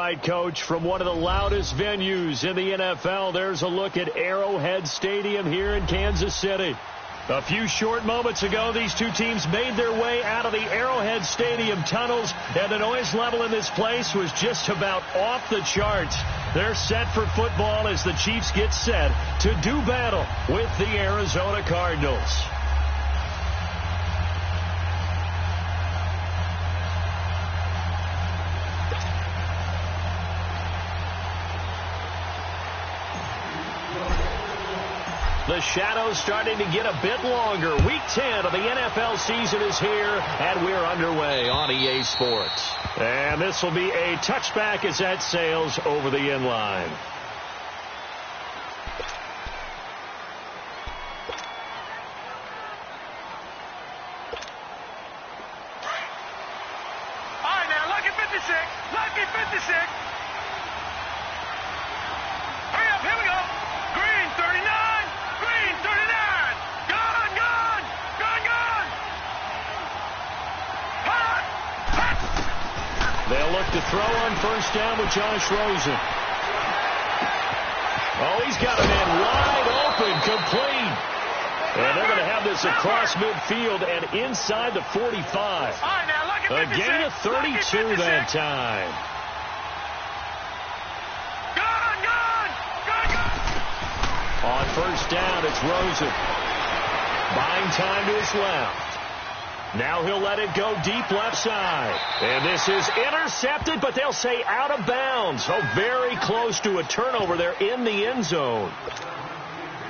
right, Coach. From one of the loudest venues in the NFL, there's a look at Arrowhead Stadium here in Kansas City. A few short moments ago, these two teams made their way out of the Arrowhead Stadium tunnels, and the noise level in this place was just about off the charts. They're set for football as the Chiefs get set to do battle with the Arizona Cardinals. The shadows starting to get a bit longer. Week 10 of the NFL season is here, and we're underway on EA Sports. And this will be a touchback as that sails over the end line. All right, now, lucky 56. Lucky 56. Hurry up, here we go. Green, 39. Green, 39. Gone, gone. Gone, gone. Hot. Hot. They'll look to throw on first down with Josh Rosen. Oh, he's got a man wide open, complete. And they're going to have this across midfield and inside the 45. All right, now, lucky 56. A gain of 32 that time. Gone, gone. Gone, gone. On first down, it's Rosen. Buying time to his left. Now he'll let it go deep left side. And this is intercepted, but they'll say out of bounds. So very close to a turnover there in the end zone.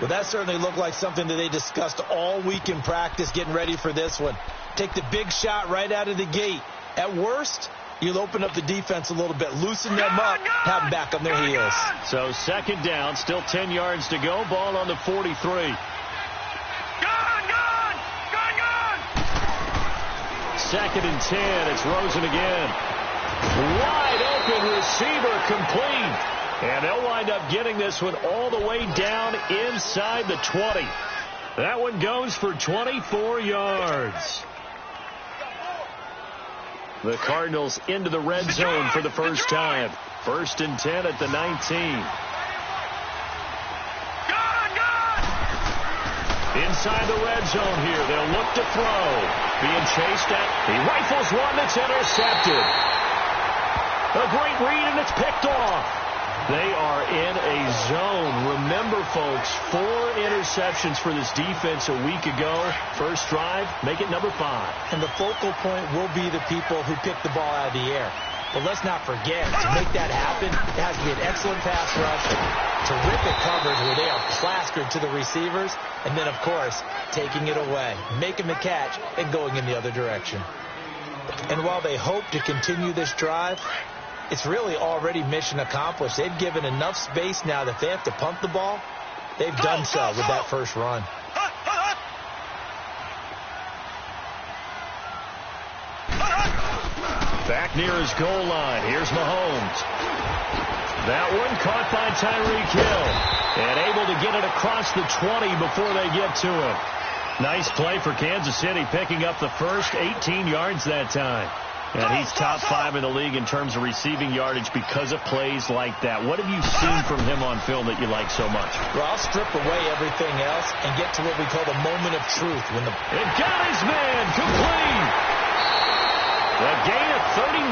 Well, that certainly looked like something that they discussed all week in practice getting ready for this one. Take the big shot right out of the gate. At worst, you'll open up the defense a little bit, loosen them up, have them back on their heels. So second down, still 10 yards to go. Ball on the 43. Gone, gone. Gone, gone. Second and 10. It's Rosen again. Wide open receiver, complete. And they'll wind up getting this one all the way down inside the 20. That one goes for 24 yards. The Cardinals into the red zone for the first time. First and 10 at the 19. Inside the red zone here. They'll look to throw. Being chased at. He rifles one that's intercepted. A great read, and it's picked off. They are in a zone. Remember, folks, 4 interceptions for this defense a week ago. First drive, make it number 5. And the focal point will be the people who pick the ball out of the air. But let's not forget, to make that happen, it has to be an excellent pass rush, terrific coverage where they are plastered to the receivers, and then, of course, taking it away, making the catch, and going in the other direction. And while they hope to continue this drive, it's really already mission accomplished. They've given enough space now that if they have to punt the ball, they've done so with that first run. Back near his goal line. Here's Mahomes. That one caught by Tyreek Hill. And able to get it across the 20 before they get to it. Nice play for Kansas City, picking up the first 18 yards that time. And he's top 5 in the league in terms of receiving yardage because of plays like that. What have you seen from him on film that you like so much? Well, I'll strip away everything else and get to what we call the moment of truth. It got his man complete. A gain of 39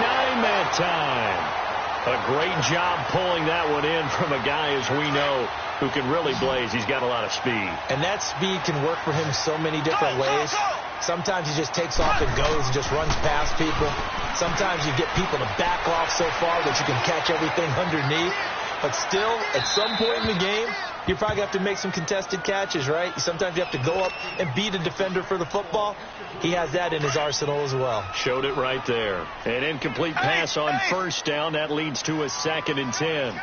that time. A great job pulling that one in from a guy, as we know, who can really blaze. He's got a lot of speed. And that speed can work for him so many different ways. Sometimes he just takes off and goes and just runs past people. Sometimes you get people to back off so far that you can catch everything underneath. But still, at some point in the game, you probably have to make some contested catches, right? Sometimes you have to go up and beat a defender for the football. He has that in his arsenal as well. Showed it right there. An incomplete pass on first down. That leads to a second and 10.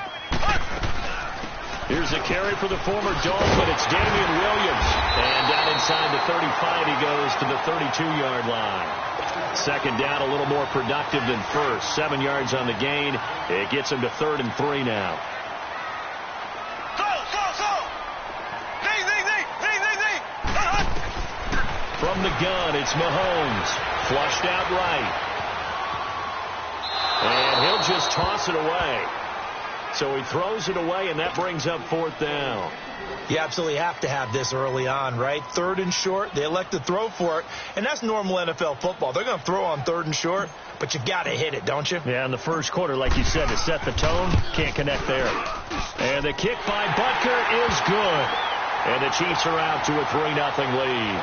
Here's a carry for the former Dolphin. It's Damian Williams. And down inside the 35, he goes to the 32-yard line. Second down, a little more productive than first. 7 yards on the gain. It gets him to 3rd and 3 now. From the gun, it's Mahomes. Flushed out right. And he'll just toss it away. So he throws it away, and that brings up 4th down. You absolutely have to have this early on, right? 3rd and short, they elect to throw for it, and that's normal NFL football. They're going to throw on 3rd and short, but you got to hit it, don't you? Yeah, in the first quarter, like you said, to set the tone, can't connect there. And the kick by Butker is good. And the Chiefs are out to a 3-0 lead.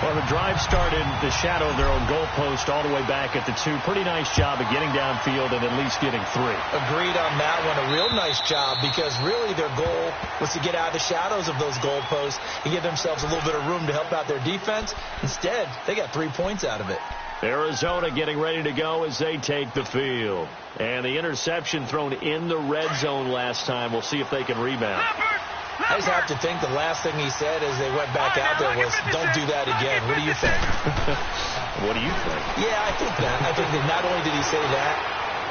Well, the drive started the shadow of their own goalpost all the way back at the 2. Pretty nice job of getting downfield and at least getting 3. Agreed on that one. A real nice job because really their goal was to get out of the shadows of those goalposts and give themselves a little bit of room to help out their defense. Instead, they got 3 points out of it. Arizona getting ready to go as they take the field. And the interception thrown in the red zone last time. We'll see if they can rebound. I just have to think the last thing he said as they went back out there was, don't do that again. What do you think? What do you think? Yeah, I think that. I think that not only did he say that,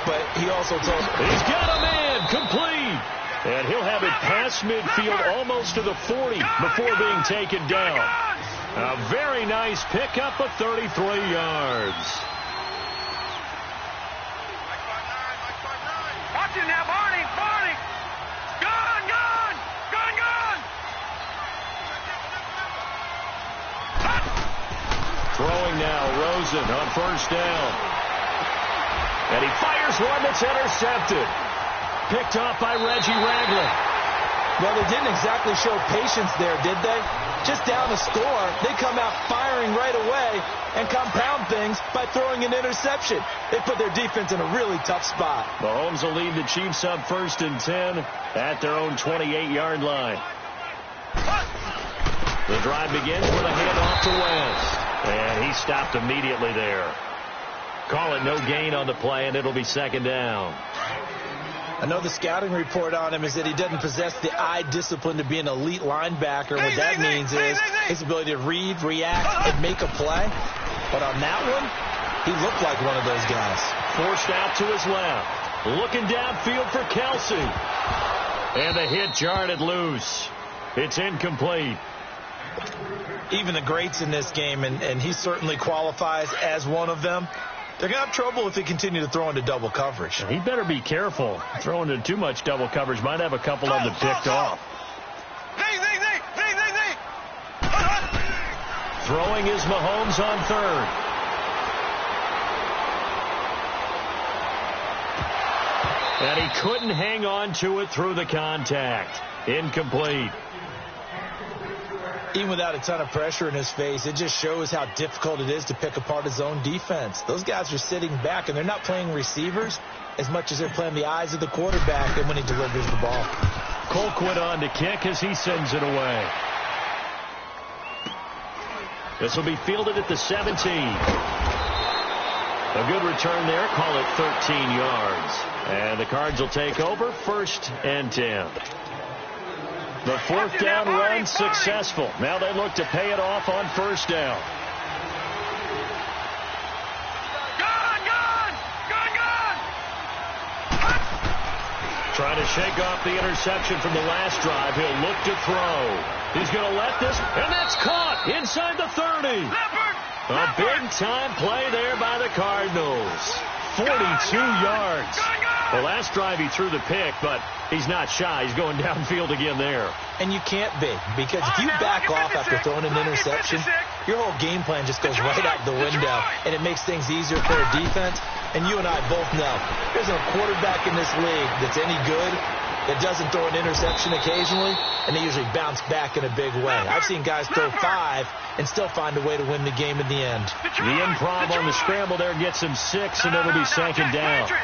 but he also told me. He's got a man complete. And he'll have it past midfield almost to the 40 before being taken down. A very nice pickup of 33 yards. Watch it now, Barney. Gone. Throwing now, Rosen on 1st down. And he fires one that's intercepted. Picked off by Reggie Ragland. Well, they didn't exactly show patience there, did they? Just down the score, they come out firing right away and compound things by throwing an interception. They put their defense in a really tough spot. Mahomes will lead the Chiefs up 1st and 10 at their own 28-yard line. The drive begins with a handoff to West. And he stopped immediately there. Call it no gain on the play, and it'll be 2nd down. I know the scouting report on him is that he doesn't possess the eye discipline to be an elite linebacker. What that means is his ability to read, react, and make a play. But on that one, he looked like one of those guys. Forced out to his left. Looking downfield for Kelsey. And the hit jarred it loose. It's incomplete. Even the greats in this game, and he certainly qualifies as one of them, they're going to have trouble if they continue to throw into double coverage. He better be careful. Throwing into too much double coverage might have a couple of them picked off. Throwing is Mahomes on 3rd. And he couldn't hang on to it through the contact. Incomplete. Even without a ton of pressure in his face, it just shows how difficult it is to pick apart his own defense. Those guys are sitting back, and they're not playing receivers as much as they're playing the eyes of the quarterback and when he delivers the ball. Colquitt on to kick as he sends it away. This will be fielded at the 17. A good return there. Call it 13 yards. And the Cards will take over 1st and 10. The 4th down run successful. Now they look to pay it off on 1st down. Gone! Trying to shake off the interception from the last drive. He'll look to throw. He's going to let this, and that's caught inside the 30. A big-time play there by the Cardinals. 42 yards. The last drive he threw the pick, but he's not shy. He's going downfield again there. And you can't be, because if you back off after throwing an interception, your whole game plan just goes right out the window, and it makes things easier for a defense. And you and I both know there's no quarterback in this league that's any good that doesn't throw an interception occasionally, and they usually bounce back in a big way. I've seen guys throw 5 and still find a way to win the game in the end. The improv on the scramble there gets him 6, and it'll be 2nd down. Detroit!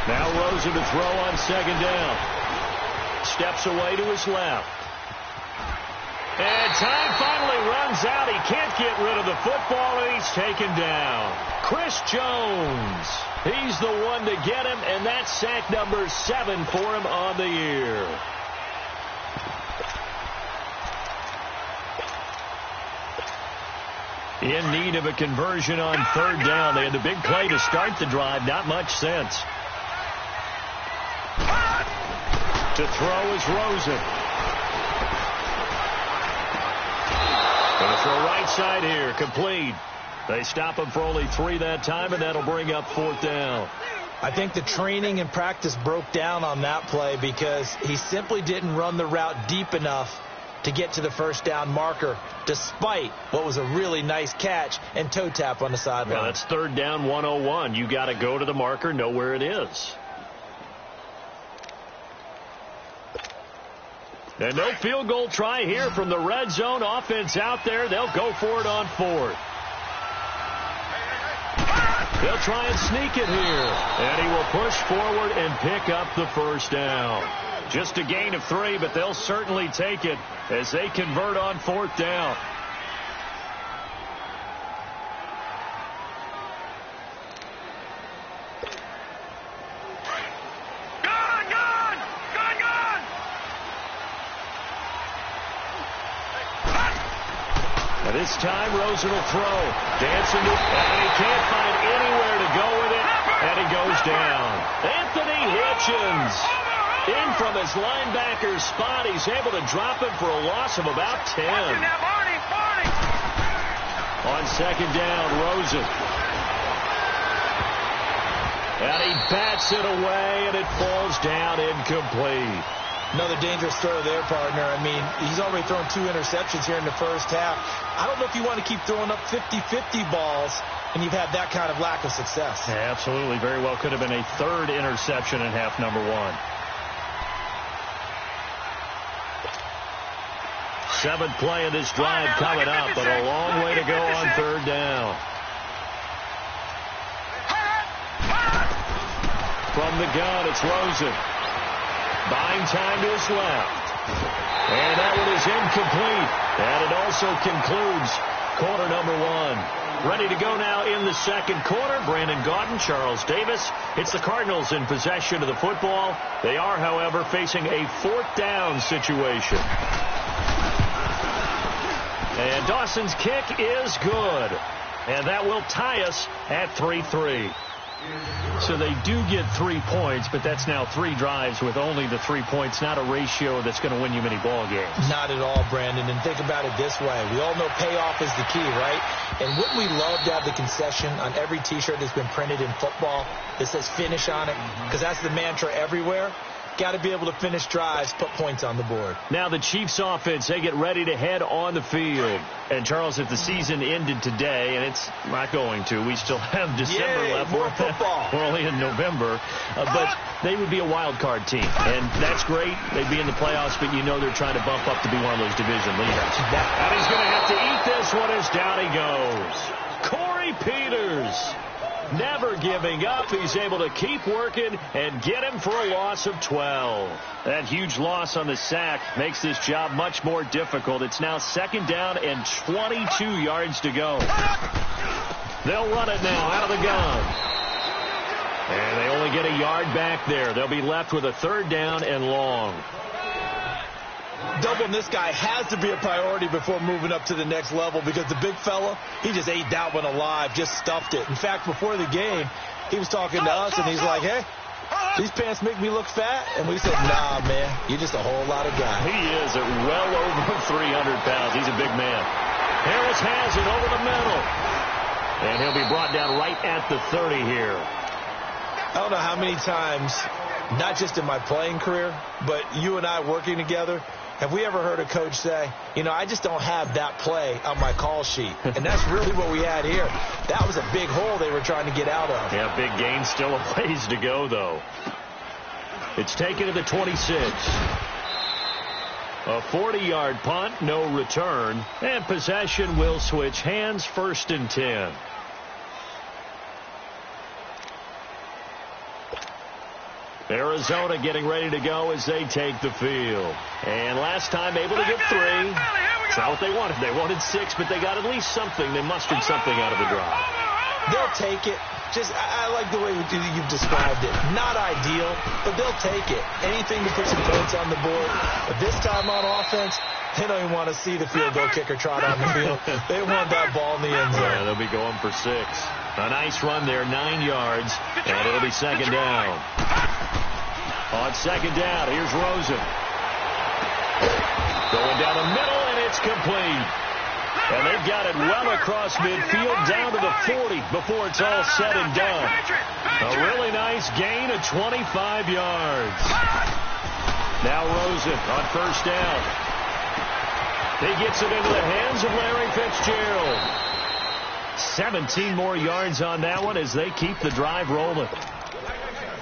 Now Rosen to throw on 2nd down. Steps away to his left. And time finally runs out. He can't get rid of the football, and he's taken down. Chris Jones. He's the one to get him, and that's sack number 7 for him on the year. In need of a conversion on 3rd down. They had the big play to start the drive. Not much sense. To throw is Rosen. Going to throw right side here. Complete. They stop him for only 3 that time, and that'll bring up 4th down. I think the training and practice broke down on that play because he simply didn't run the route deep enough to get to the first down marker, despite what was a really nice catch and toe tap on the sideline. Well, that's 3rd down 101. You got to go to the marker, know where it is. And no field goal try here from the red zone. Offense out there. They'll go for it on 4th. They'll try and sneak it here. And he will push forward and pick up the first down. Just a gain of 3, but they'll certainly take it as they convert on 4th down. This time, Rosen will throw. Dancing to, and he can't find anywhere to go with it, and he goes down. Anthony Hitchens in from his linebacker spot. He's able to drop him for a loss of about 10. On 2nd down, Rosen. And he bats it away, and it falls down incomplete. Another dangerous throw there, partner. I mean, he's already thrown 2 interceptions here in the first half. I don't know if you want to keep throwing up 50-50 balls and you've had that kind of lack of success. Yeah, absolutely. Very well could have been a 3rd interception in half number 1. 7th play of this drive coming up, but a long way to go on 3rd down. From the gun, it's Rosen. Buying time to his left. And that one is incomplete. And it also concludes quarter number 1. Ready to go now in the 2nd quarter. Brandon Gaudin, Charles Davis. It's the Cardinals in possession of the football. They are, however, facing a 4th down situation. And Dawson's kick is good. And that will tie us at 3-3. So they do get 3 points, but that's now 3 drives with only the 3 points, not a ratio that's going to win you many ball games. Not at all, Brandon. And think about it this way. We all know payoff is the key, right? And wouldn't we love to have the concession on every T-shirt that's been printed in football that says finish on it? Because that's the mantra everywhere. Got to be able to finish drives, put points on the board. Now the Chiefs offense, they get ready to head on the field. And, Charles, if the season ended today, and it's not going to, we still have December left. More football. We're only in November. But they would be a wild card team. And that's great. They'd be in the playoffs, but you know they're trying to bump up to be one of those division leaders. And he's going to have to eat this one as down he goes. Corey Peters. Never giving up. He's able to keep working and get him for a loss of 12. That huge loss on the sack makes this job much more difficult. It's now 2nd down and 22 yards to go. They'll run it now out of the gun. And they only get a yard back there. They'll be left with a 3rd down and long. Doubling this guy has to be a priority before moving up to the next level because the big fella, he just ate that one alive, just stuffed it. In fact, before the game, he was talking to us, and he's like, hey, these pants make me look fat? And we said, nah, man, you're just a whole lot of guy. He is at well over 300 pounds. He's a big man. Harris has it over the middle. And he'll be brought down right at the 30 here. I don't know how many times, not just in my playing career, but you and I working together, have we ever heard a coach say, you know, I just don't have that play on my call sheet? And that's really what we had here. That was a big hole they were trying to get out of. Yeah, big gain. Still a ways to go, though. It's taken to the 26. A 40-yard punt, no return. And possession will switch hands, 1st and 10. Arizona getting ready to go as they take the field. And last time able to get 3. It's not what they wanted. They wanted 6, but they got at least something. They mustered something out of the drive. They'll take it. Just, I like the way you've described it. Not ideal, but they'll take it. Anything to put some points on the board. But this time on offense, they don't even want to see the field goal kicker trot on the field. They want that ball in the end zone. Yeah, they'll be going for 6. A nice run there, 9 yards, and it'll be 2nd down. On second down, here's Rosen. Going down the middle, and it's complete. And they've got it well across midfield down to the 40 before it's all said and done. A really nice gain of 25 yards. Now Rosen on first down. He gets it into the hands of Larry Fitzgerald. 17 more yards on that one as they keep the drive rolling.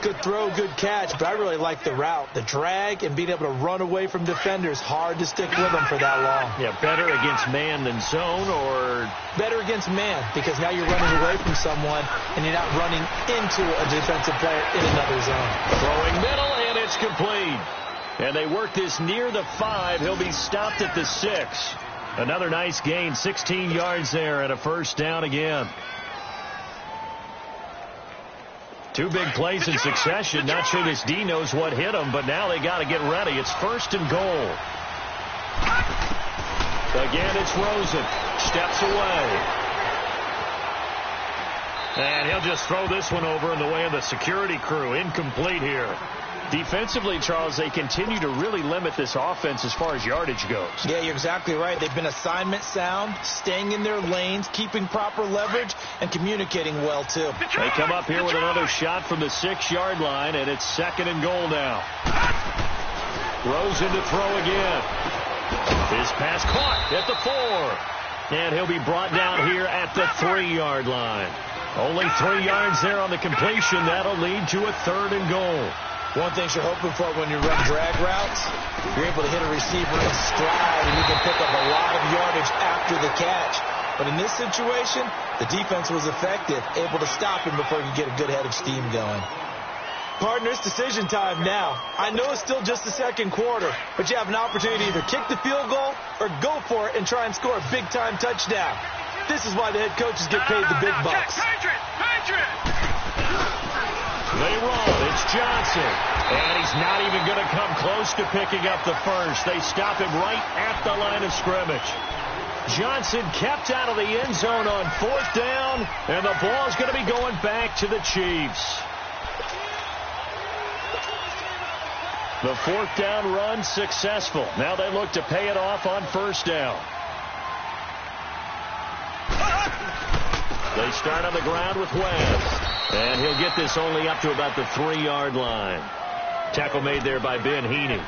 Good throw, good catch, but I really like the route. The drag and being able to run away from defenders, hard to stick with them for that long. Yeah, better against man than zone, or? Better against man, because now you're running away from someone and you're not running into a defensive player in another zone. Throwing middle, and it's complete. And they work this near the 5. He'll be stopped at the 6. Another nice gain, 16 yards there, and a first down again. Two big plays in succession. Not sure this D knows what hit them, but now they got to get ready. It's first and goal. Again, it's Rosen. Steps away. And he'll just throw this one over in the way of the security crew. Incomplete here. Defensively, Charles, they continue to really limit this offense as far as yardage goes. Yeah, you're exactly right. They've been assignment sound, staying in their lanes, keeping proper leverage, and communicating well, too. They come up here with another shot from the 6-yard line, and it's second and goal now. Rosen to throw again. His pass caught at the 4. And he'll be brought down here at the 3-yard line. Only 3 yards there on the completion. That'll lead to a third and goal. One thing you're hoping for when you run drag routes, you're able to hit a receiver in stride, and you can pick up a lot of yardage after the catch. But in this situation, the defense was effective, able to stop him before he could get a good head of steam going. Partners, decision time now. I know it's still just the second quarter, but you have an opportunity to either kick the field goal or go for it and try and score a big-time touchdown. This is why the head coaches get paid the big bucks. They roll. It's Johnson. And he's not even going to come close to picking up the first. They stop him right at the line of scrimmage. Johnson kept out of the end zone on fourth down, and the ball's going to be going back to the Chiefs. The fourth down run successful. Now they look to pay it off on first down. They start on the ground with Webb. And he'll get this only up to about the 3-yard line. Tackle made there by Ben Heaney.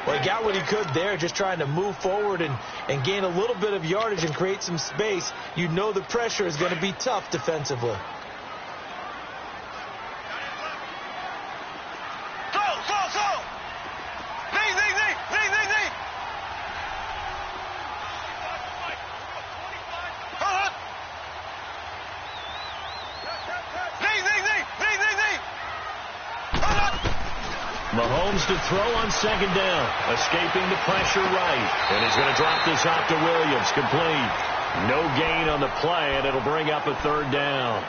Well, he got what he could there, just trying to move forward and gain a little bit of yardage and create some space. You know the pressure is going to be tough defensively. Mahomes to throw on second down. Escaping the pressure right. And he's going to drop this off to Williams. Complete. No gain on the play, and it'll bring up a third down.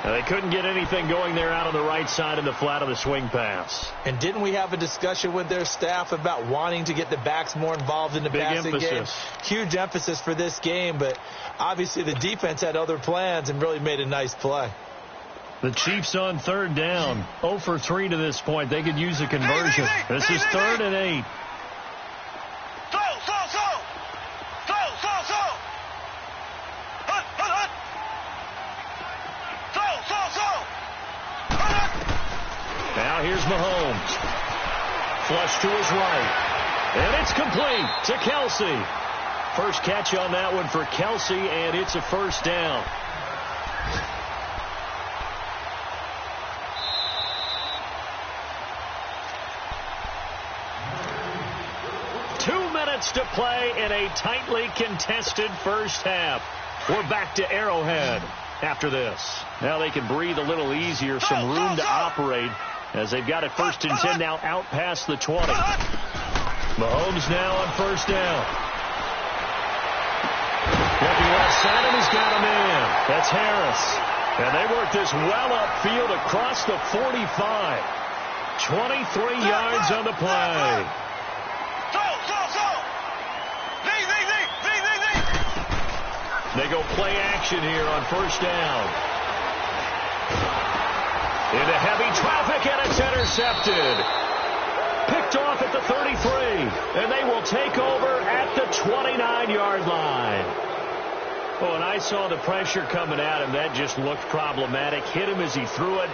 Now, they couldn't get anything going there out on the right side in the flat of the swing pass. And didn't we have a discussion with their staff about wanting to get the backs more involved in the passing game? Huge emphasis for this game, but obviously the defense had other plans and really made a nice play. The Chiefs on third down. 0 for 3 to this point. They could use a conversion. This is 3rd and 8. Now here's Mahomes. Flush to his right. And it's complete to Kelsey. First catch on that one for Kelsey, and it's a first down. To play in a tightly contested first half. We're back to Arrowhead after this. Now they can breathe a little easier, some room to operate as they've got it 1st and 10 now out past the 20. Mahomes now on first down. Looking left side, and he's got a man. That's Harris. And they work this well upfield across the 45. 23 yards on the play. They go play action here on first down. Into heavy traffic, and it's intercepted. Picked off at the 33, and they will take over at the 29-yard line. Oh, and I saw the pressure coming at him. That just looked problematic. Hit him as he threw it,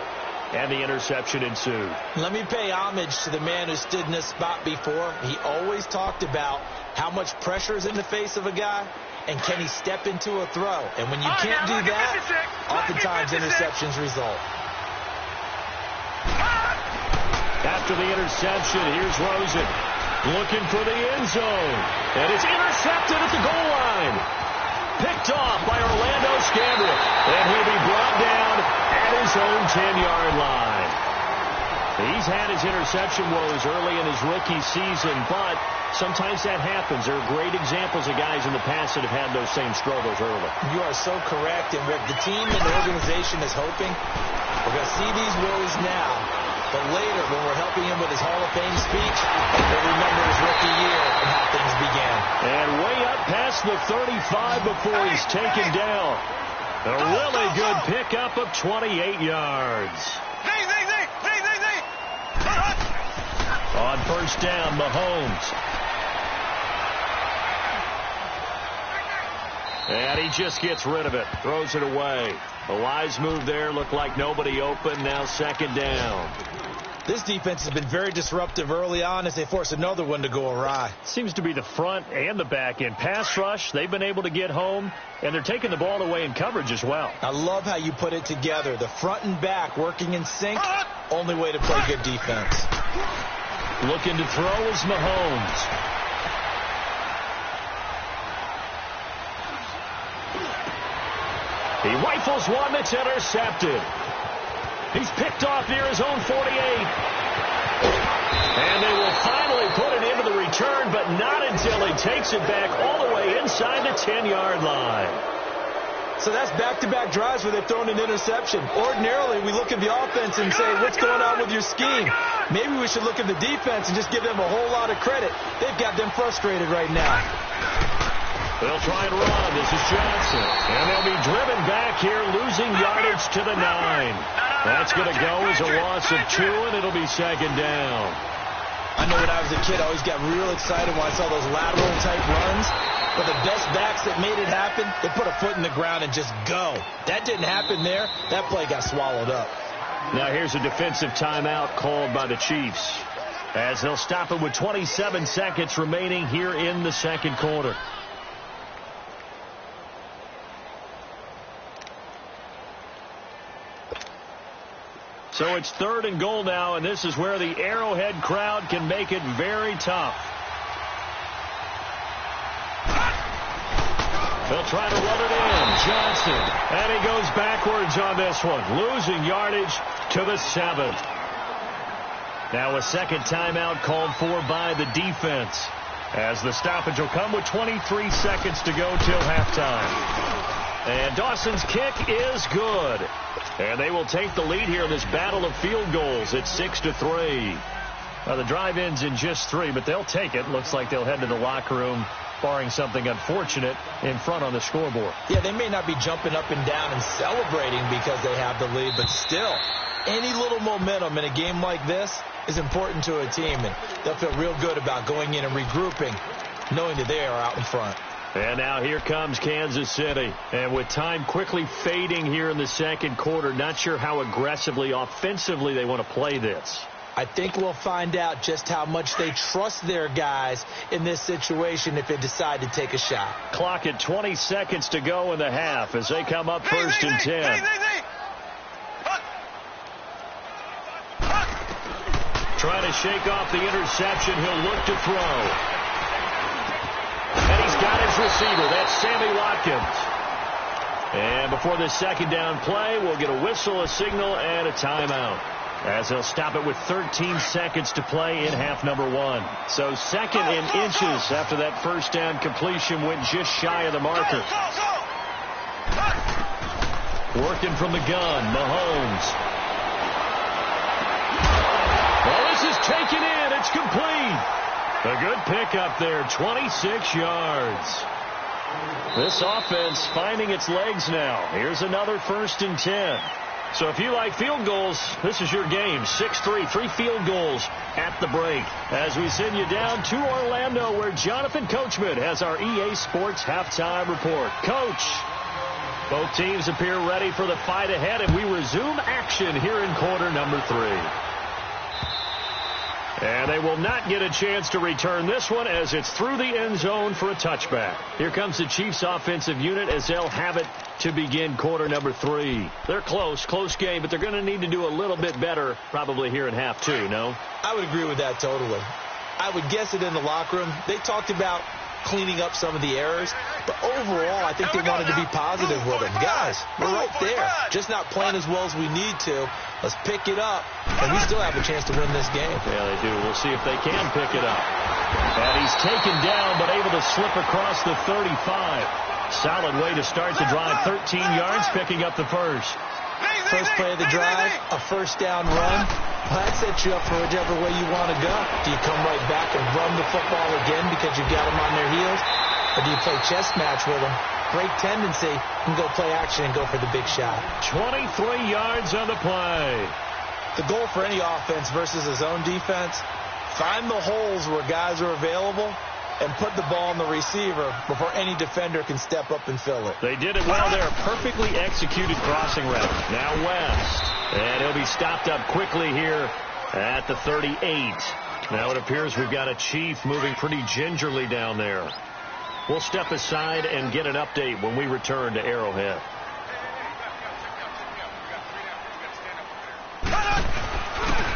and the interception ensued. Let me pay homage to the man who stood in this spot before. He always talked about how much pressure is in the face of a guy, and can he step into a throw. And when you can't do that, oftentimes interceptions result. After the interception, here's Rosen looking for the end zone. And it's intercepted at the goal line. Picked off by Orlando Scandrick. And he'll be brought down at his own 10-yard line. He's had his interception woes early in his rookie season, but sometimes that happens. There are great examples of guys in the past that have had those same struggles early. You are so correct. And what the team and the organization is hoping, we're going to see these woes now. But later, when we're helping him with his Hall of Fame speech, we'll remember his rookie year and how things began. And way up past the 35 before he's taken down. A really good pickup of 28 yards. On first down, Mahomes. And he just gets rid of it. Throws it away. A wise move there. Looked like nobody open. Now second down. This defense has been very disruptive early on as they force another one to go awry. Seems to be the front and the back end. Pass rush, they've been able to get home, and they're taking the ball away in coverage as well. I love how you put it together. The front and back working in sync. Only way to play good defense. Looking to throw is Mahomes. He rifles one that's intercepted. He's picked off near his own 48. And they will finally put it into the return, but not until he takes it back all the way inside the 10-yard line. So that's back-to-back drives where they've thrown an interception. Ordinarily, we look at the offense and say, what's going on with your scheme? Maybe we should look at the defense and just give them a whole lot of credit. They've got them frustrated right now. They'll try and run. This is Johnson. And they'll be driven back here, losing yardage to the 9. That's going to go as a loss of 2, and it'll be second down. I know when I was a kid, I always got real excited when I saw those lateral-type runs. But the best backs that made it happen, they put a foot in the ground and just go. That didn't happen there. That play got swallowed up. Now here's a defensive timeout called by the Chiefs, as they'll stop it with 27 seconds remaining here in the second quarter. So it's 3rd and goal now, and this is where the Arrowhead crowd can make it very tough. They'll try to run it in. Johnson. And he goes backwards on this one, losing yardage to the 7. Now a second timeout called for by the defense, as the stoppage will come with 23 seconds to go till halftime. And Dawson's kick is good. And they will take the lead here in this battle of field goals at 6-3. Well, the drive ends in just 3, but they'll take it. Looks like they'll head to the locker room, barring something unfortunate, in front on the scoreboard. Yeah, they may not be jumping up and down and celebrating because they have the lead, but still, any little momentum in a game like this is important to a team, and they'll feel real good about going in and regrouping, knowing that they are out in front. And now here comes Kansas City. And with time quickly fading here in the second quarter, not sure how aggressively, offensively they want to play this. I think we'll find out just how much they trust their guys in this situation if they decide to take a shot. Clock at 20 seconds to go in the half as they come up 1st and 10. Trying to shake off the interception. He'll look to throw. And he's got his receiver. That's Sammy Watkins. And before the second down play, we'll get a whistle, a signal, and a timeout, as they'll stop it with 13 seconds to play in half number 1. So second and inches after that first down completion went just shy of the marker. Working from the gun, Mahomes. Well, this is taken in. It's complete. A good pickup there, 26 yards. This offense finding its legs now. Here's another 1st and 10. So if you like field goals, this is your game. 6-3, 3 field goals at the break. As we send you down to Orlando, where Jonathan Coachman has our EA Sports halftime report. Coach, both teams appear ready for the fight ahead, and we resume action here in quarter number 3. And they will not get a chance to return this one as it's through the end zone for a touchback. Here comes the Chiefs offensive unit as they'll have it to begin quarter number 3. They're close game, but they're going to need to do a little bit better probably here in half 2, no? I would agree with that totally. I would guess it in the locker room. They talked about cleaning up some of the errors, but overall I think they wanted to be positive with them. Guys, we're right there, just not playing as well as we need to. Let's pick it up, and we still have a chance to win this game. Yeah, they do. We'll see if they can pick it up. And he's taken down, but able to slip across the 35. Solid way to start the drive. 13 yards, picking up the first. First play of the drive, a first down run. Well, that sets you up for whichever way you want to go. Do you come right back and run the football again because you got them on their heels? Or do you play chess match with them? Great tendency. You can go play action and go for the big shot. 23 yards on the play. The goal for any offense versus a zone defense, find the holes where guys are available and put the ball on the receiver before any defender can step up and fill it. They did it well there. Perfectly executed crossing route. Now West. And he'll be stopped up quickly here at the 38. Now it appears we've got a Chief moving pretty gingerly down there. We'll step aside and get an update when we return to Arrowhead.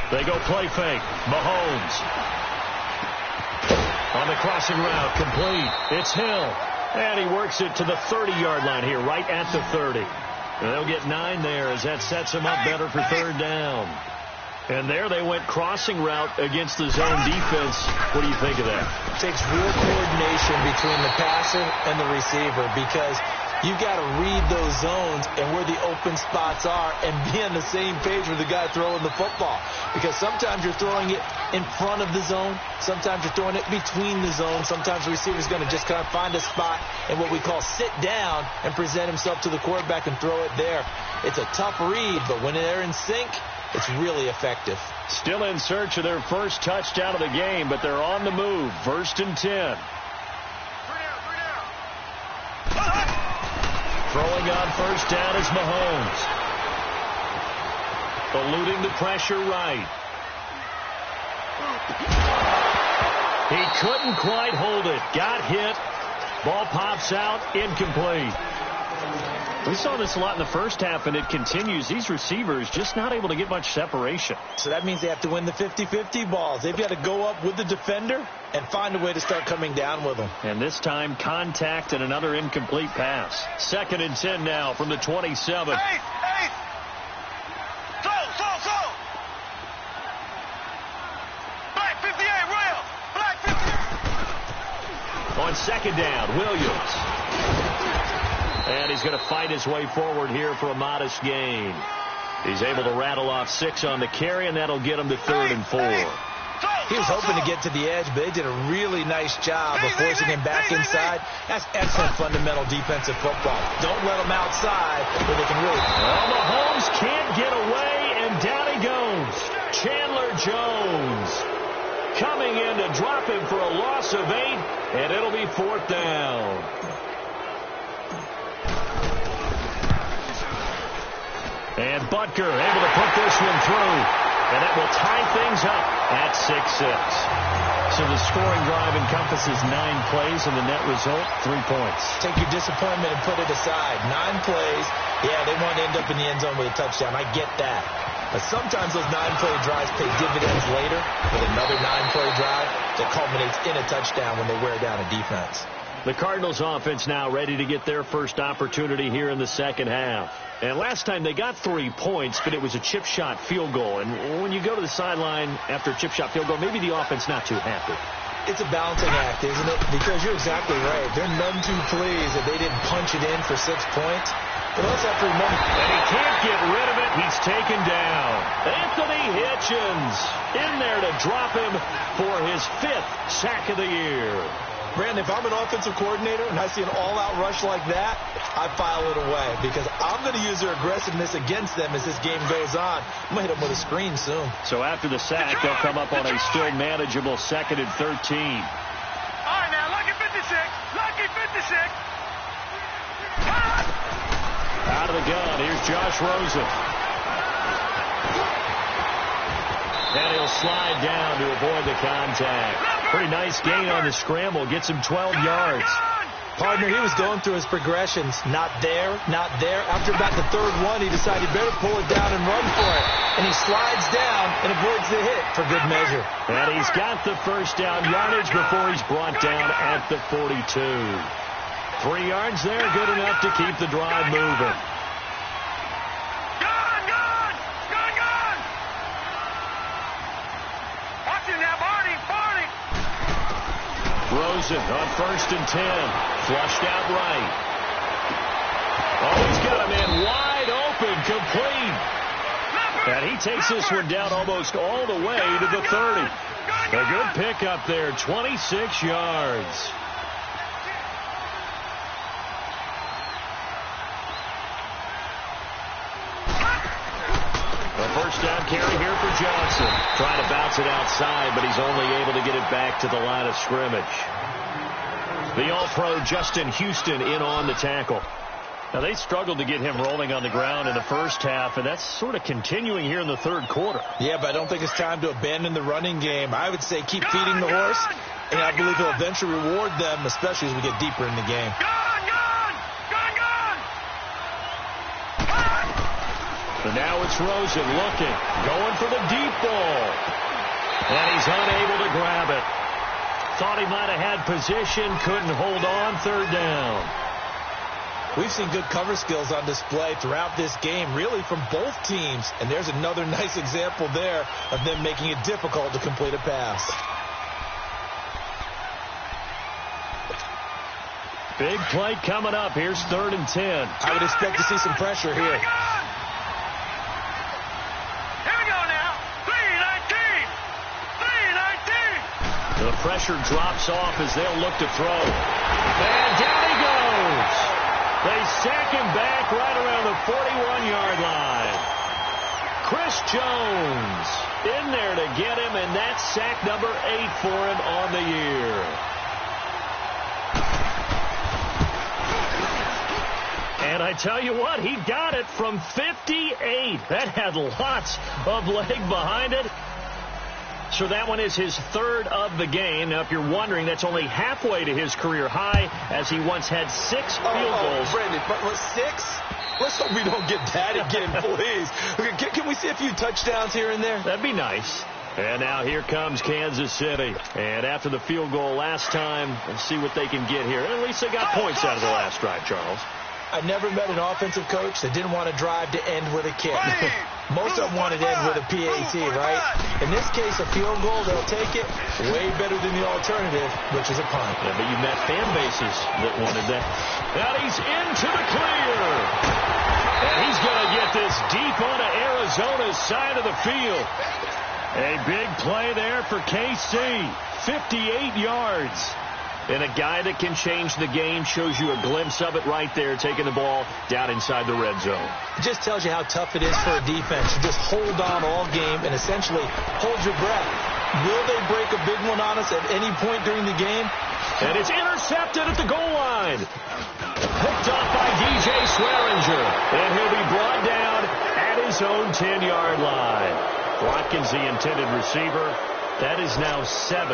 They go play fake. Mahomes. On the crossing route, complete. It's Hill. And he works it to the 30-yard line here, right at the 30. And they'll get 9 there as that sets them up better for third down. And there they went crossing route against the zone defense. What do you think of that? It takes real coordination between the passer and the receiver because you've got to read those zones and where the open spots are and be on the same page with the guy throwing the football. Because sometimes you're throwing it in front of the zone. Sometimes you're throwing it between the zone. Sometimes the receiver's going to just kind of find a spot and what we call sit down and present himself to the quarterback and throw it there. It's a tough read, but when they're in sync, it's really effective. Still in search of their first touchdown of the game, but they're on the move. 1st and 10. Throwing on first down is Mahomes. Eluding the pressure right. He couldn't quite hold it. Got hit. Ball pops out. Incomplete. We saw this a lot in the first half, and it continues. These receivers just not able to get much separation. So that means they have to win the 50-50 balls. They've got to go up with the defender and find a way to start coming down with them. And this time, contact and another incomplete pass. 2nd and 10 now from the 27. Hey! Slow! Black 58, Royal! Black 58! On 2nd down, Williams. And he's going to fight his way forward here for a modest gain. He's able to rattle off 6 on the carry, and that'll get him to 3rd and 4. He was hoping to get to the edge, but they did a really nice job of forcing him back inside. That's excellent fundamental defensive football. Don't let him outside where they can really... Well, Mahomes can't get away, and down he goes. Chandler Jones coming in to drop him for a loss of 8, and it'll be 4th down. And Butker able to put this one through. And that will tie things up at 6-6. So the scoring drive encompasses 9 plays, and the net result, 3 points. Take your disappointment and put it aside. 9 plays. Yeah, they want to end up in the end zone with a touchdown. I get that. But sometimes those 9-play drives pay dividends later with another 9-play drive that culminates in a touchdown when they wear down a defense. The Cardinals offense now ready to get their first opportunity here in the second half. And last time they got 3 points, but it was a chip shot field goal. And when you go to the sideline after a chip shot field goal, maybe the offense not too happy. It's a balancing act, isn't it? Because you're exactly right. They're none too pleased that they didn't punch it in for 6 points. But let's have to remember. And he can't get rid of it. He's taken down. Anthony Hitchens in there to drop him for his 5th sack of the year. Brandon, if I'm an offensive coordinator and I see an all-out rush like that, I file it away because I'm going to use their aggressiveness against them as this game goes on. I'm going to hit them with a screen soon. So after the sack, they'll come up on a still manageable 2nd and 13. All right, now, lucky 56. Lucky 56. Out of the gun, here's Josh Rosen. And he'll slide down to avoid the contact. Pretty nice gain on the scramble. Gets him 12 yards. Partner, he was going through his progressions. Not there, not there. After about the third one, he decided he better pull it down and run for it. And he slides down and avoids the hit for good measure. And he's got the first down yardage before he's brought down at the 42. 3 yards there, good enough to keep the drive moving. Rosen on 1st and 10. Flushed out right. Oh, he's got a man wide open, complete. And he takes this one down almost all the way to the 30. A good pickup there, 26 yards. A first down carry here for Johnson. Trying to bounce it outside, but he's only able to get it back to the line of scrimmage. The All-Pro Justin Houston in on the tackle. Now, they struggled to get him rolling on the ground in the first half, and that's sort of continuing here in the third quarter. Yeah, but I don't think it's time to abandon the running game. I would say keep feeding the horse, and I believe he'll eventually reward them, especially as we get deeper in the game. And now it's Rosen looking, going for the deep ball. And he's unable to grab it. Thought he might have had position, couldn't hold on, 3rd down. We've seen good cover skills on display throughout this game, really from both teams. And there's another nice example there of them making it difficult to complete a pass. Big play coming up. Here's 3rd and 10. I would expect to see some pressure here. The pressure drops off as they'll look to throw. And down he goes. They sack him back right around the 41-yard line. Chris Jones in there to get him, and that's sack number 8 for him on the year. And I tell you what, he got it from 58. That had lots of leg behind it. So that one is his 3rd of the game. Now, if you're wondering, that's only halfway to his career high, as he once had 6 field goals. Brandon, but 6? Let's hope we don't get that again, please. Okay, can we see a few touchdowns here and there? That'd be nice. And now here comes Kansas City. And after the field goal last time, let's see what they can get here. At least they got points out of the last drive, Charles. I never met an offensive coach that didn't want to drive to end with a kick. Most of them wanted to end with a PAT, right? In this case, a field goal, they'll take it. Way better than the alternative, which is a punt. Yeah, but you've met fan bases that wanted that. Now he's into the clear. And he's going to get this deep onto Arizona's side of the field. A big play there for KC. 58 yards. And a guy that can change the game, shows you a glimpse of it right there, taking the ball down inside the red zone. It just tells you how tough it is for a defense to just hold on all game and essentially hold your breath. Will they break a big one on us at any point during the game? And it's intercepted at the goal line. Picked off by DJ Swearinger. And he'll be brought down at his own 10-yard line. Watkins, the intended receiver. That is now 7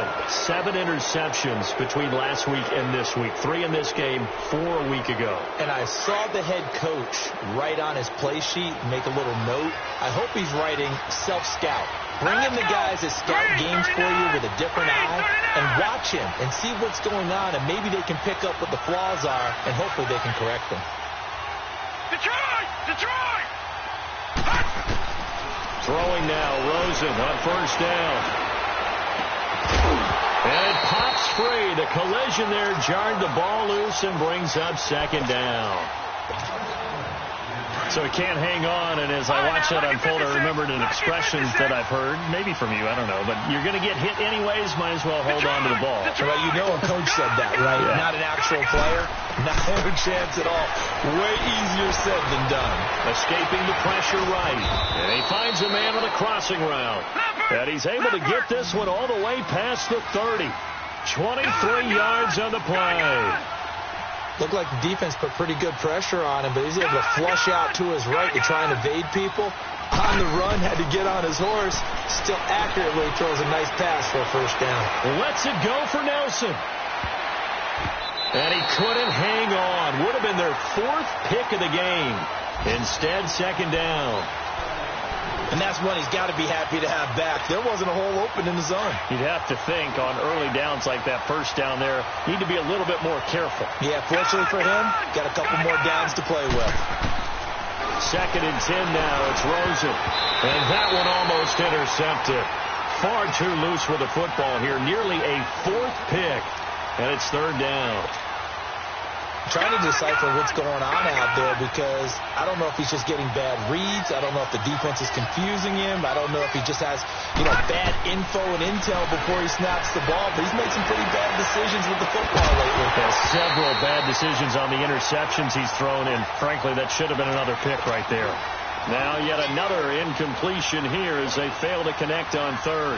interceptions between last week and this week. 3 in this game, 4 a week ago. And I saw the head coach write on his play sheet, make a little note. I hope he's writing self-scout. Bring in the guys that scout games for you with a different eye and watch him and see what's going on, and maybe they can pick up what the flaws are, and hopefully they can correct them. Detroit! Throwing now, Rosen on 1st down. And it pops free. The collision there jarred the ball loose and brings up 2nd down. So he can't hang on, and as I watch that unfold, I remembered an expression that I've heard, maybe from you, I don't know, but you're going to get hit anyways, might as well hold on to the ball. Well, you know a coach said that, right? Yeah. Not an actual player, not a chance at all. Way easier said than done. Escaping the pressure right, and he finds a man on a crossing route. And he's able to get this one all the way past the 30. 23 yards on the play. Looked like the defense put pretty good pressure on him, but he's able to flush out to his right to try and evade people. On the run, had to get on his horse. Still accurately throws a nice pass for a first down. Lets it go for Nelson. And he couldn't hang on. Would have been their 4th pick of the game. Instead, second down. And that's one he's got to be happy to have back. There wasn't a hole open in the zone. You'd have to think on early downs like that first down there, need to be a little bit more careful. Yeah, fortunately for him, got a couple more downs to play with. 2nd and 10 now. It's Rosen. And that one almost intercepted. Far too loose with the football here. Nearly a 4th pick. And it's 3rd down. Trying to decipher what's going on out there because I don't know if he's just getting bad reads. I don't know if the defense is confusing him. I don't know if he just has, bad info and intel before he snaps the ball. But he's made some pretty bad decisions with the football lately. Several bad decisions on the interceptions he's thrown in. Frankly, that should have been another pick right there. Now yet another incompletion here as they fail to connect on 3rd.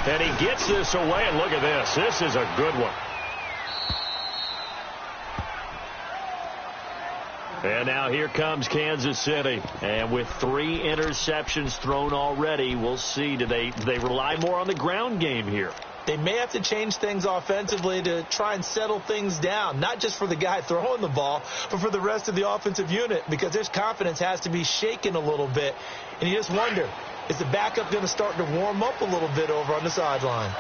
And he gets this away, and look at this. This is a good one. And now here comes Kansas City. And with 3 interceptions thrown already, we'll see. Do they rely more on the ground game here? They may have to change things offensively to try and settle things down, not just for the guy throwing the ball, but for the rest of the offensive unit, because their confidence has to be shaken a little bit. And you just wonder, is the backup going to start to warm up a little bit over on the sideline?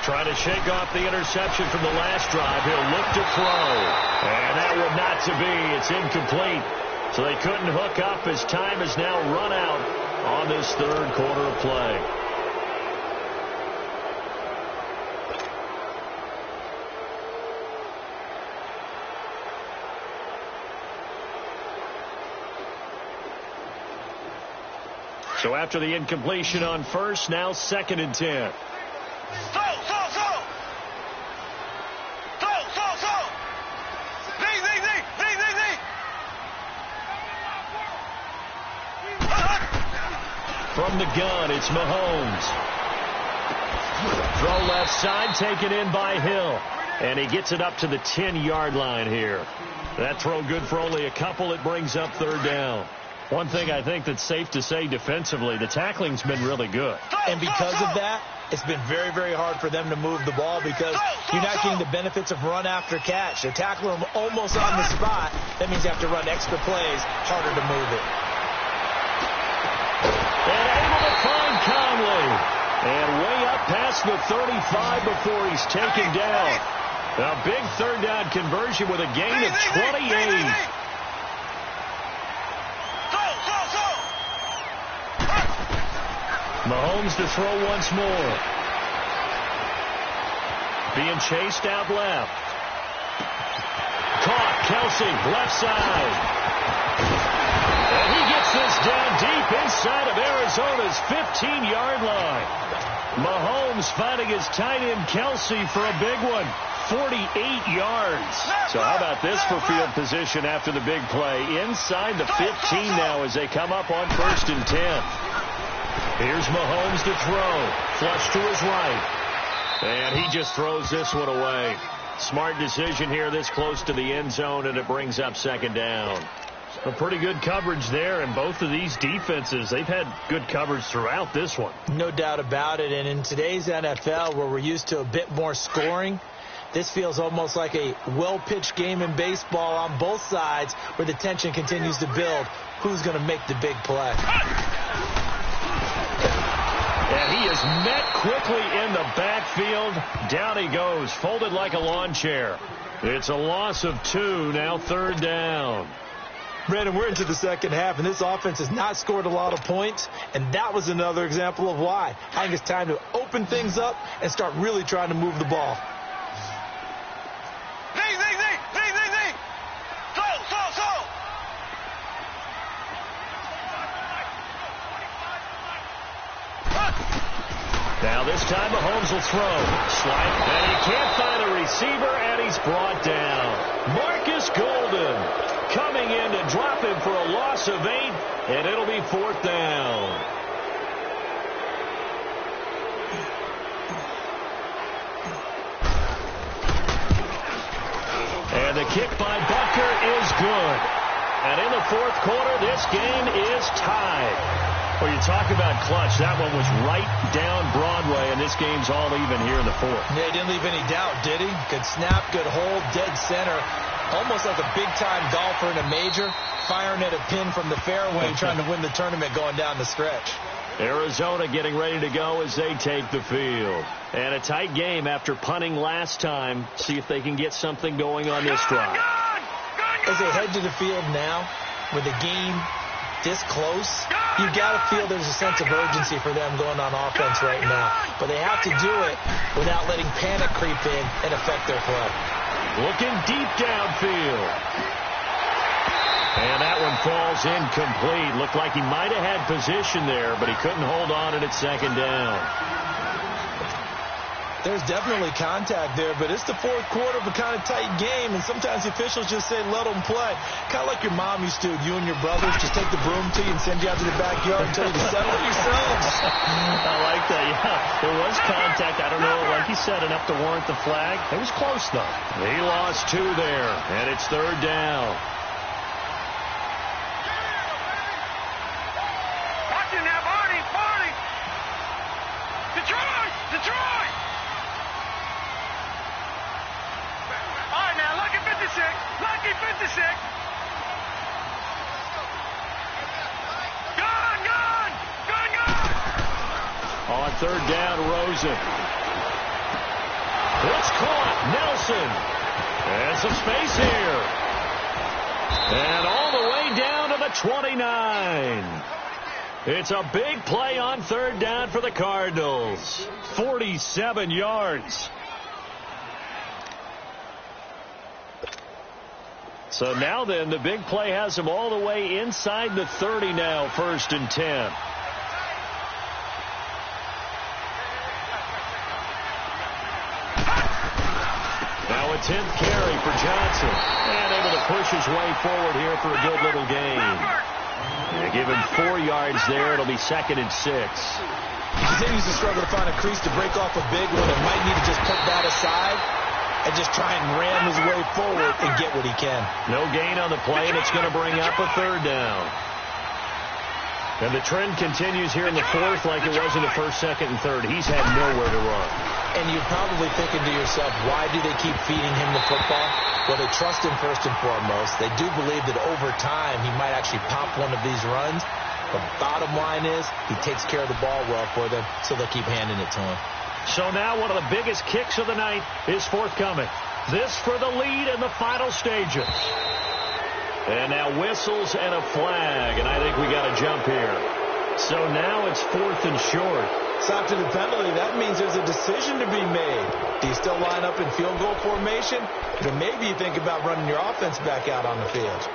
Trying to shake off the interception from the last drive. He'll look to throw. And that one not to be. It's incomplete. So they couldn't hook up as time has now run out on this 3rd quarter of play. So after the incompletion on 1st, now 2nd and 10. From the gun, it's Mahomes. Throw left side, taken in by Hill. And he gets it up to the 10-yard line here. That throw good for only a couple. It brings up 3rd down. One thing I think that's safe to say defensively, the tackling's been really good. And because of that, it's been very, very hard for them to move the ball because you're not getting the benefits of run after catch. They're tackling them almost on the spot. That means you have to run extra plays, harder to move it. And able to find Conley. And way up past the 35 before he's taken down. A big 3rd down conversion with a gain of 28. Mahomes to throw once more. Being chased out left. Caught. Kelsey, left side. And he gets this down deep inside of Arizona's 15-yard line. Mahomes finding his tight end Kelsey for a big one. 48 yards. So how about this for field position after the big play? Inside the 15 now as they come up on 1st and 10. Here's Mahomes to throw. Flush to his right. And he just throws this one away. Smart decision here this close to the end zone, and it brings up 2nd down. A pretty good coverage there, and both of these defenses, they've had good coverage throughout this one. No doubt about it, and in today's NFL where we're used to a bit more scoring, this feels almost like a well-pitched game in baseball on both sides where the tension continues to build. Who's going to make the big play? And he is met quickly in the backfield. Down he goes, folded like a lawn chair. It's a loss of 2, now 3rd down. Brandon, we're into the second half, and this offense has not scored a lot of points, and that was another example of why. I think it's time to open things up and start really trying to move the ball. Now this time Mahomes will throw. Swipe, and he can't find a receiver, and he's brought down. Marcus Golden coming in to drop him for a loss of 8, and it'll be 4th down. And the kick by Butker is good. And in the 4th quarter, this game is tied. Well, you talk about clutch. That one was right down Broadway, and this game's all even here in the 4th. Yeah, he didn't leave any doubt, did he? Good snap, good hold, dead center. Almost like a big-time golfer in a major, firing at a pin from the fairway, trying to win the tournament going down the stretch. Arizona getting ready to go as they take the field. And a tight game after punting last time. See if they can get something going on this drive. As they head to the field now, with the game this close, you got to feel there's a sense of urgency for them going on offense right now. But they have to do it without letting panic creep in and affect their play. Looking deep downfield. And that one falls incomplete. Looked like he might have had position there, but he couldn't hold on at 2nd down. There's definitely contact there, but it's the 4th quarter of a kind of tight game, and sometimes the officials just say, let them play. Kind of like your mom used to, you and your brothers just take the broom to you and send you out to the backyard and tell you to settle it yourselves. I like that, yeah. There was contact. I don't know, like you said, enough to warrant the flag. It was close, though. He lost 2 there, and it's 3rd down. Watching now, Barney. Detroit! All right, now, lucky 56. Gone! On 3rd down, Rosen. It's caught. Nelson. And some space here. And all the way down to the 29. It's a big play on 3rd down for the Cardinals. 47 yards. So now then, the big play has them all the way inside the 30 now, 1st and 10. Now a 10th carry for Johnson. And able to push his way forward here for a good little gain. They give him 4 yards there. It'll be 2nd and 6. He continues to struggle to find a crease to break off a big one and might need to just put that aside and just try and ram his way forward and get what he can. No gain on the play, and it's going to bring up a 3rd down. And the trend continues here in the 4th like it was in the 1st, 2nd, and 3rd. He's had nowhere to run. And you're probably thinking to yourself, why do they keep feeding him the football? Well, they trust him first and foremost. They do believe that over time he might actually pop one of these runs. But bottom line is he takes care of the ball well for them, so they'll keep handing it to him. So now one of the biggest kicks of the night is forthcoming. This for the lead in the final stages. And now whistles and a flag, and I think we got a jump here. So now it's 4th and short. So after the penalty, that means there's a decision to be made. Do you still line up in field goal formation? Then maybe you think about running your offense back out on the field.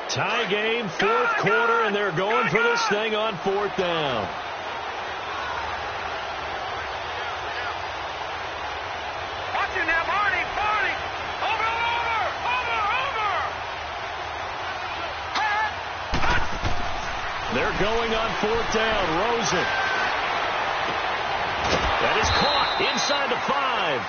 Tie game, 4th quarter, and they're going for this thing on 4th down. Watch it now, Barney. Over. They're going on 4th down. Rosen. That is caught inside the 5.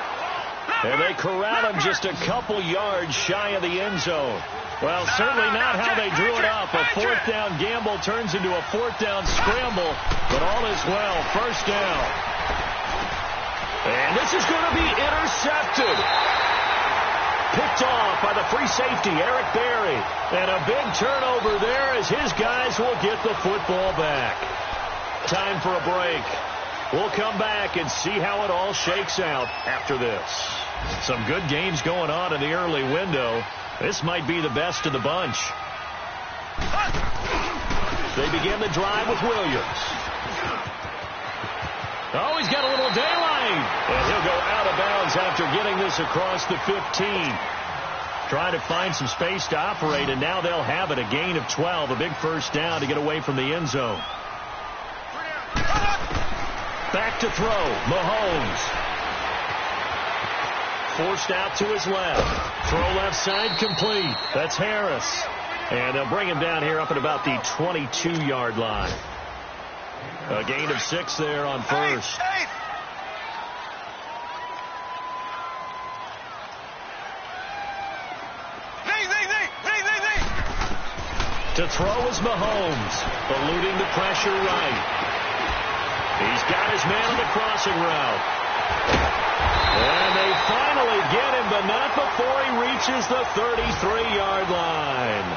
And they corral him just a couple yards shy of the end zone. Well, certainly not how they drew it up. A 4th down gamble turns into a 4th down scramble. But all is well. 1st down. And this is going to be intercepted. Picked off by the free safety, Eric Berry. And a big turnover there as his guys will get the football back. Time for a break. We'll come back and see how it all shakes out after this. Some good games going on in the early window. This might be the best of the bunch. They begin the drive with Williams. Oh, he's got a little daylight. And he'll go out of bounds after getting this across the 15. Trying to find some space to operate, and now they'll have it. A gain of 12, a big first down to get away from the end zone. Back to throw, Mahomes. Forced out to his left. Throw left side complete. That's Harris. And they'll bring him down here up at about the 22-yard line. A gain of 6 there on first. To throw is Mahomes, eluding the pressure right. He's got his man on the crossing route. And they finally get him, but not before he reaches the 33-yard line.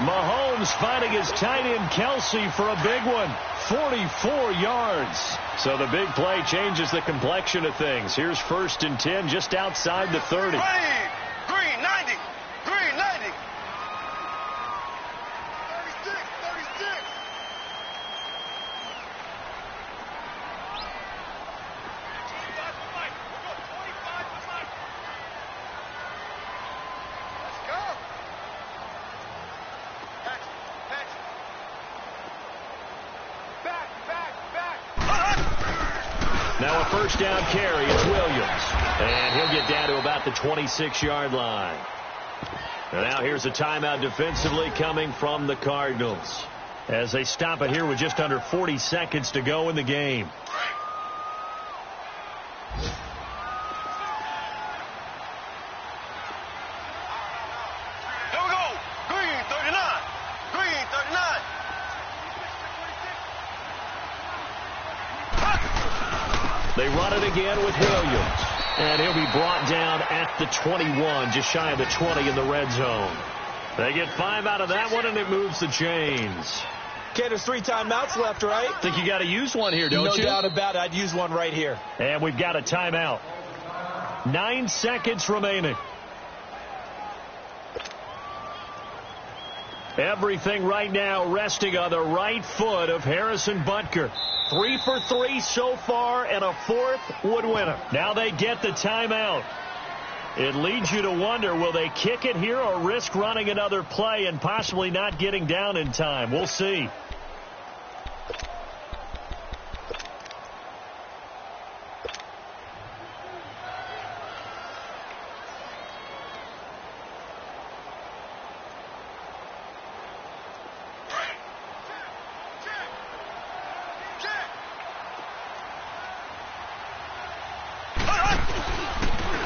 Mahomes finding his tight end Kelsey for a big one. 44 yards. So the big play changes the complexion of things. Here's 1st and 10 just outside the 30. Green, 90. Green, 90. 36, 36. Let's go. Now a first down carry. It's Williams. And he'll get down to about the 26-yard line. And now here's a timeout defensively coming from the Cardinals, as they stop it here with just under 40 seconds to go in the game. Here we go. Green, 39. Green, 39. They run it again with Williams. And he'll be brought down at the 21, just shy of the 20 in the red zone. They get 5 out of that one, and it moves the chains. Okay, there's 3 timeouts left, right? Think you got to use one here, don't you? No doubt about it. I'd use one right here. And we've got a timeout. 9 seconds remaining. Everything right now resting on the right foot of Harrison Butker. 3 for 3 so far, and a 4th would win it. Now they get the timeout. It leads you to wonder, will they kick it here or risk running another play and possibly not getting down in time? We'll see.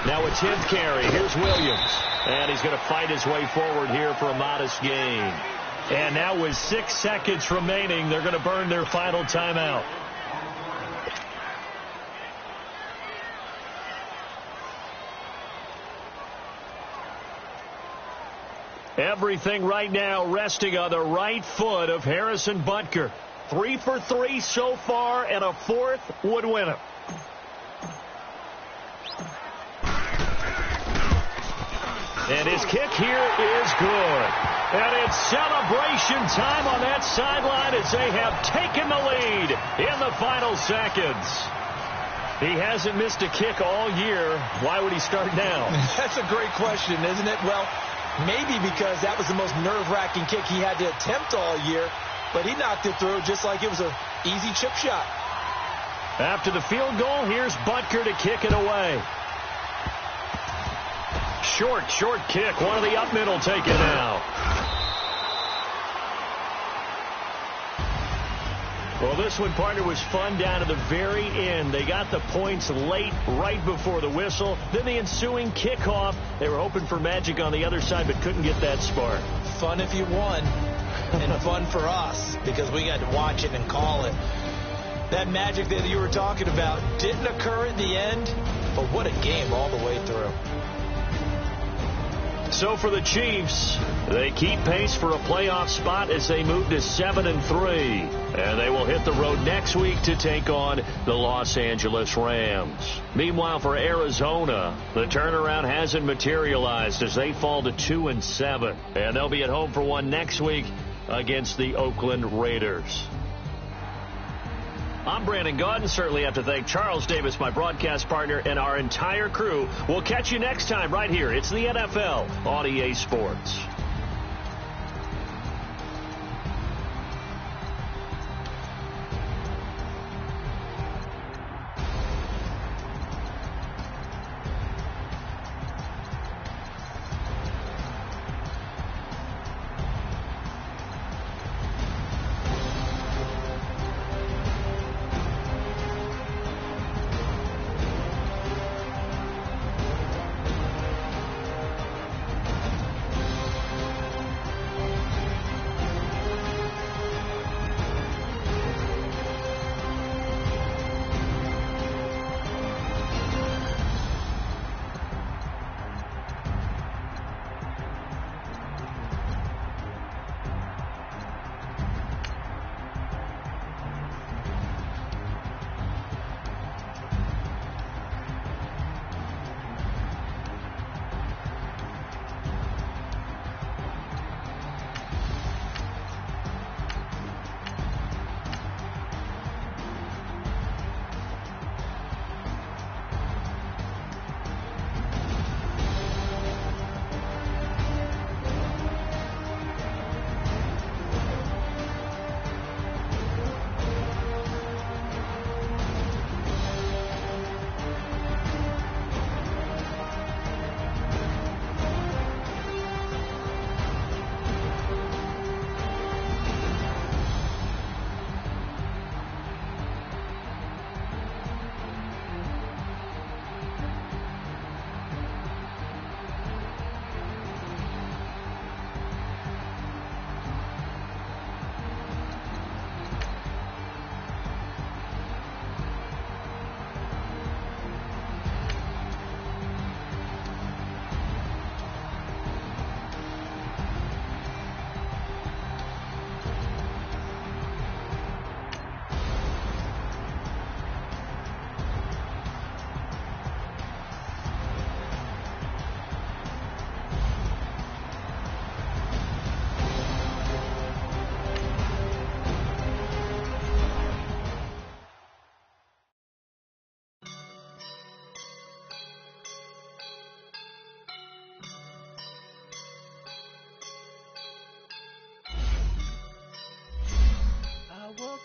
Now a 10th carry. Here's Williams. And he's going to fight his way forward here for a modest gain. And now with 6 seconds remaining, they're going to burn their final timeout. Everything right now resting on the right foot of Harrison Butker. 3 for 3 so far, and a 4th would win it. And his kick here is good. And it's celebration time on that sideline as they have taken the lead in the final seconds. He hasn't missed a kick all year. Why would he start now? That's a great question, isn't it? Well, maybe because that was the most nerve-wracking kick he had to attempt all year, but he knocked it through just like it was an easy chip shot. After the field goal, here's Butker to kick it away. Short kick. One of the up middle take it now. Well, this one, partner, was fun down to the very end. They got the points late, right before the whistle. Then the ensuing kickoff. They were hoping for magic on the other side, but couldn't get that spark. Fun if you won, and fun for us, because we got to watch it and call it. That magic that you were talking about didn't occur at the end, but what a game all the way through. So for the Chiefs, they keep pace for a playoff spot as they move to 7-3. And they will hit the road next week to take on the Los Angeles Rams. Meanwhile, for Arizona, the turnaround hasn't materialized as they fall to 2-7. And they'll be at home for one next week against the Oakland Raiders. I'm Brandon Gaudin. Certainly have to thank Charles Davis, my broadcast partner, and our entire crew. We'll catch you next time right here. It's the NFL on EA Sports.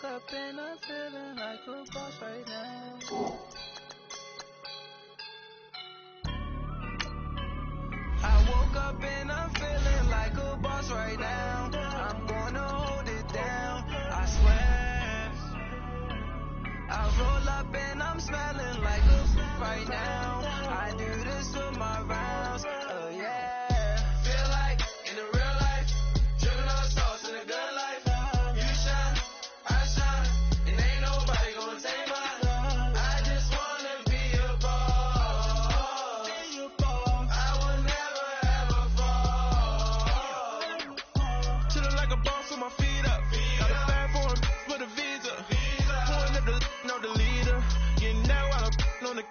Up and I'm feeling like a boss right now. I woke up and I'm feeling like a boss right now. I'm gonna hold it down, I swear. I roll up and I'm smelling like a right now. I do this with my rounds, oh yeah. Feel like in the real life, dripping on sauce in a good life. You shine, I shine, and ain't nobody gonna take mine. I just wanna be a boss. I will never ever fall. Chillin' like a boss with my feet up. Got a bag for him with a visa. Pulling up the know the leader. Getting that while I'm on the.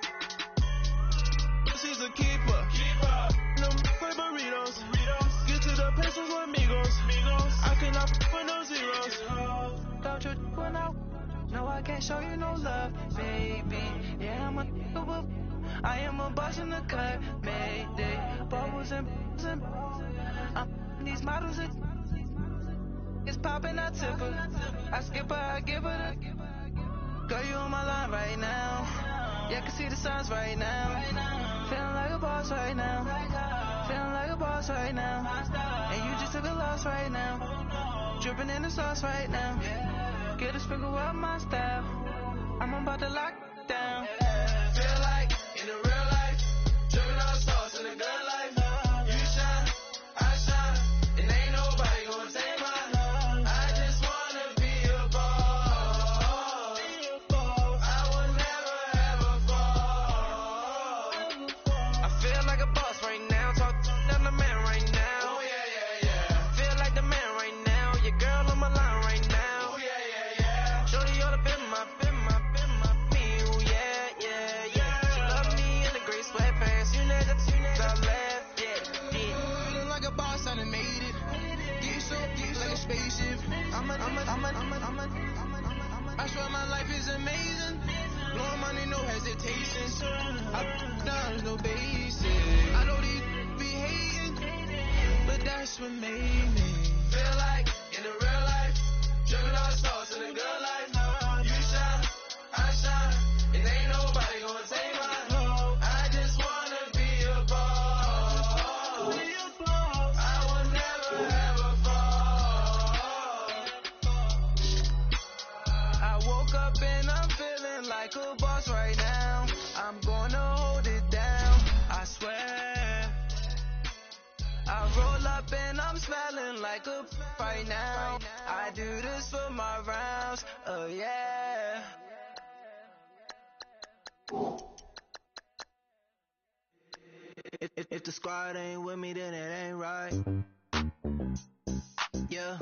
She's a keeper. No play burritos. Get to the pesos with amigos. I cannot with no zeros. Don't you when no, I can't show you no love, baby. Yeah, I am a boss in the cut, mayday. Bubbles and these models it's popping, I tip her. I skip her, I give her the. Girl, you on my line right now. Yeah, I can see the signs right now. Feeling like a boss right now. Feeling like a boss right now. And you just took a loss right now. Dripping in the sauce right now. Get a sprinkle up my style. I'm about to lock down. Feel like in the real life, dripping on sauce in the good life. You shine, I shine, and ain't nobody gonna take mine. I just wanna be a boss. I will never ever fall. I feel like a boss right now. Talk to the man right now. Oh yeah, yeah, yeah. Feel like the man right now. Your girl on my line right now. Oh yeah, yeah, yeah. Shorty all up in my my life is amazing. Blowing money, no hesitation. I down, no basic. I know these be hating, but that's what made me feel like in the real life. Dripping all sauce in the good life. You shine, I shine, and ain't nobody gonna take mine. I just wanna be a boss. I will never ever fall. I woke up and I'm feeling like a boss right now. I'm gonna hold it down, I swear. I roll up and I'm smelling like a right now. I do this for my rounds, oh yeah. If the squad ain't with me, then it ain't right. Yeah.